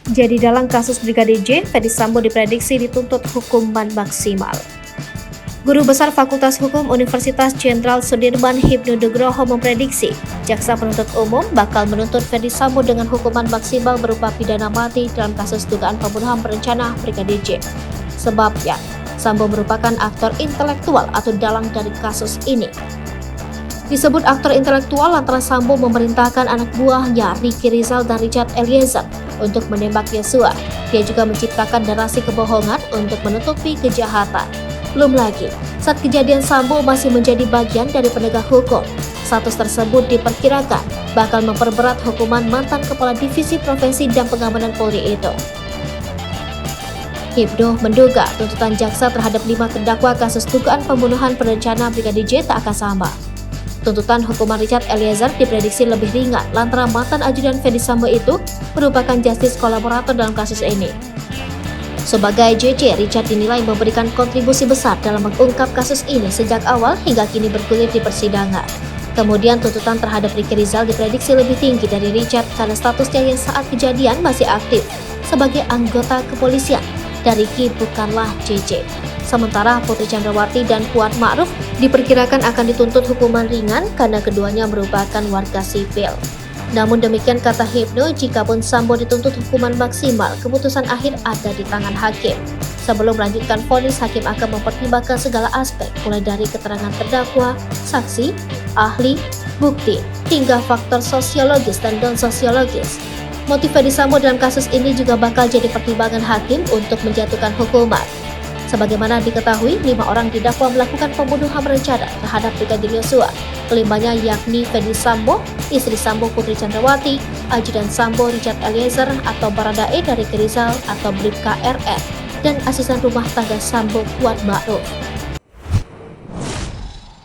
Jadi dalam kasus Brigadir J, Ferdy Sambo diprediksi dituntut hukuman maksimal. Guru Besar Fakultas Hukum Universitas Jenderal Sudirman Hibnu Nugroho memprediksi jaksa penuntut umum bakal menuntut Ferdy Sambo dengan hukuman maksimal berupa pidana mati dalam kasus dugaan pembunuhan berencana Brigadir J. Sebabnya, Sambo merupakan aktor intelektual atau dalang dari kasus ini. Disebut aktor intelektual lantaran Sambo memerintahkan anak buahnya Ricky Rizal dan Richard Eliezer untuk menembak Yosua. Dia juga menciptakan narasi kebohongan untuk menutupi kejahatan. Belum lagi, saat kejadian Sambo masih menjadi bagian dari penegak hukum. Status tersebut diperkirakan bakal memperberat hukuman mantan Kepala Divisi Profesi dan Pengamanan Polri itu. Hibnu menduga tuntutan jaksa terhadap 5 terdakwa kasus dugaan pembunuhan berencana Brigadir J tak akan sama. Tuntutan hukuman Richard Eliezer diprediksi lebih ringan lantaran mantan ajudan Ferdy Sambo itu merupakan justice kolaborator dalam kasus ini. Sebagai JC, Richard dinilai memberikan kontribusi besar dalam mengungkap kasus ini sejak awal hingga kini bergulir di persidangan. Kemudian tuntutan terhadap Ricky Rizal diprediksi lebih tinggi dari Richard karena statusnya yang saat kejadian masih aktif sebagai anggota kepolisian dan Ricky bukanlah JC. Sementara Putri Chandrawati dan Kuat Ma'ruf diperkirakan akan dituntut hukuman ringan karena keduanya merupakan warga sipil. Namun demikian kata Hibnu, jikapun Sambo dituntut hukuman maksimal, keputusan akhir ada di tangan hakim. Sebelum melanjutkan vonis, hakim akan mempertimbangkan segala aspek, mulai dari keterangan terdakwa, saksi, ahli, bukti, hingga faktor sosiologis dan non-sosiologis. Motif Ferdy Sambo dalam kasus ini juga bakal jadi pertimbangan hakim untuk menjatuhkan hukuman. Sebagaimana diketahui, 5 orang didakwa melakukan pembunuhan berencana terhadap Brigadir Yosua. Kelimanya yakni Ferdy Sambo, istri Sambo Putri Chandrawati, ajudan Sambo Richard Eliezer atau Baradae dari Rizal atau Bribka RR, dan asisten rumah tangga Sambo Kuat Ma'ruf.